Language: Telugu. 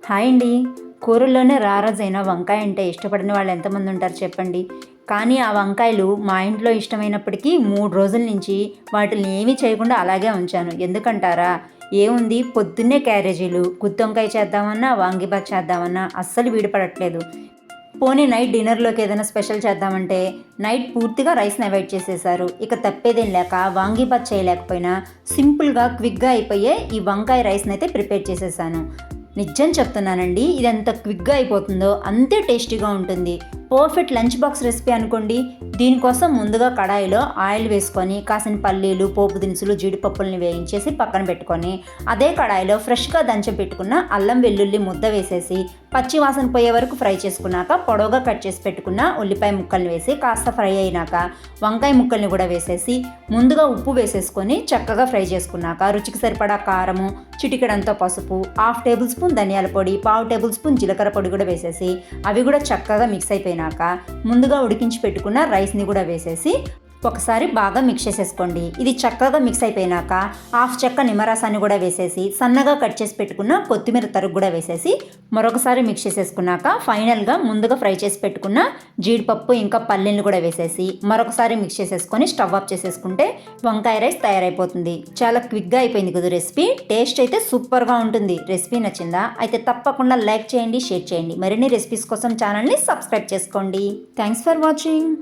హాయ్ అండి. కూరల్లోనే రారాజైన వంకాయ అంటే ఇష్టపడని వాళ్ళు ఎంతమంది ఉంటారు చెప్పండి. కానీ ఆ వంకాయలు మా ఇంట్లో ఇష్టమైనప్పటికీ 3 రోజుల నుంచి వాటిని ఏమీ చేయకుండా అలాగే ఉంచాను. ఎందుకంటారా? ఏముంది, పొద్దున్నే క్యారేజీలు, గుత్తొంకాయ చేద్దామన్నా, వాంగీబాత్ చేద్దామన్నా అస్సలు వీడిపడట్లేదు. పోనీ నైట్ డిన్నర్లోకి ఏదైనా స్పెషల్ చేద్దామంటే నైట్ పూర్తిగా రైస్ని అవాయిడ్ చేసేసారు. ఇక తప్పేదేం లేక వాంగీబాత్ చేయలేకపోయినా సింపుల్గా క్విక్గా అయిపోయే ఈ వంకాయ రైస్ని అయితే ప్రిపేర్ చేసేసాను. నిజం చెప్తున్నానండి, ఇది ఎంత క్విక్గా అయిపోతుందో అంతే టేస్టీగా ఉంటుంది. పర్ఫెక్ట్ లంచ్ బాక్స్ రెసిపీ అనుకోండి. దీనికోసం ముందుగా కడాయిలో ఆయిల్ వేసుకొని కాసిన పల్లీలు, పోపు దినుసులు, జీడిపప్పుల్ని వేయించేసి పక్కన పెట్టుకొని అదే కడాయిలో ఫ్రెష్గా దంచి పెట్టుకున్న అల్లం వెల్లుల్లి ముద్ద వేసేసి పచ్చి వాసన పోయే వరకు ఫ్రై చేసుకున్నాక పొడవుగా కట్ చేసి పెట్టుకున్న ఉల్లిపాయ ముక్కల్ని వేసి కాస్త ఫ్రై అయినాక వంకాయ ముక్కల్ని కూడా వేసేసి ముందుగా ఉప్పు వేసేసుకొని చక్కగా ఫ్రై చేసుకున్నాక రుచికి సరిపడా కారము, చిటికెడంతో పసుపు, 1/2 టేబుల్ స్పూన్ ధనియాల పొడి, 1/4 టేబుల్ స్పూన్ జీలకర్ర పొడి కూడా వేసేసి అవి కూడా చక్కగా మిక్స్ అయిపోయినాక ముందుగా ఉడికించి పెట్టుకున్న రైస్ని కూడా వేసేసి ఒకసారి బాగా మిక్స్ చేసేసుకోండి. ఇది చక్కగా మిక్స్ అయిపోయినాక 1/2 చెక్క నిమ్మరసాన్ని కూడా వేసేసి సన్నగా కట్ చేసి పెట్టుకున్న కొత్తిమీర తరుగు కూడా వేసేసి మరొకసారి మిక్స్ చేసేసుకున్నాక ఫైనల్గా ముందుగా ఫ్రై చేసి పెట్టుకున్న జీడిపప్పు ఇంకా పల్లీలు కూడా వేసేసి మరొకసారి మిక్స్ చేసేసుకొని స్టవ్ ఆఫ్ చేసేసుకుంటే వంకాయ రైస్ తయారైపోతుంది. చాలా క్విక్గా అయిపోయింది కదా రెసిపీ. టేస్ట్ అయితే సూపర్గా ఉంటుంది. రెసిపీ నచ్చిందా? అయితే తప్పకుండా లైక్ చేయండి, షేర్ చేయండి. మరిన్ని రెసిపీస్ కోసం ఛానల్ని సబ్స్క్రైబ్ చేసుకోండి. Thanks for watching.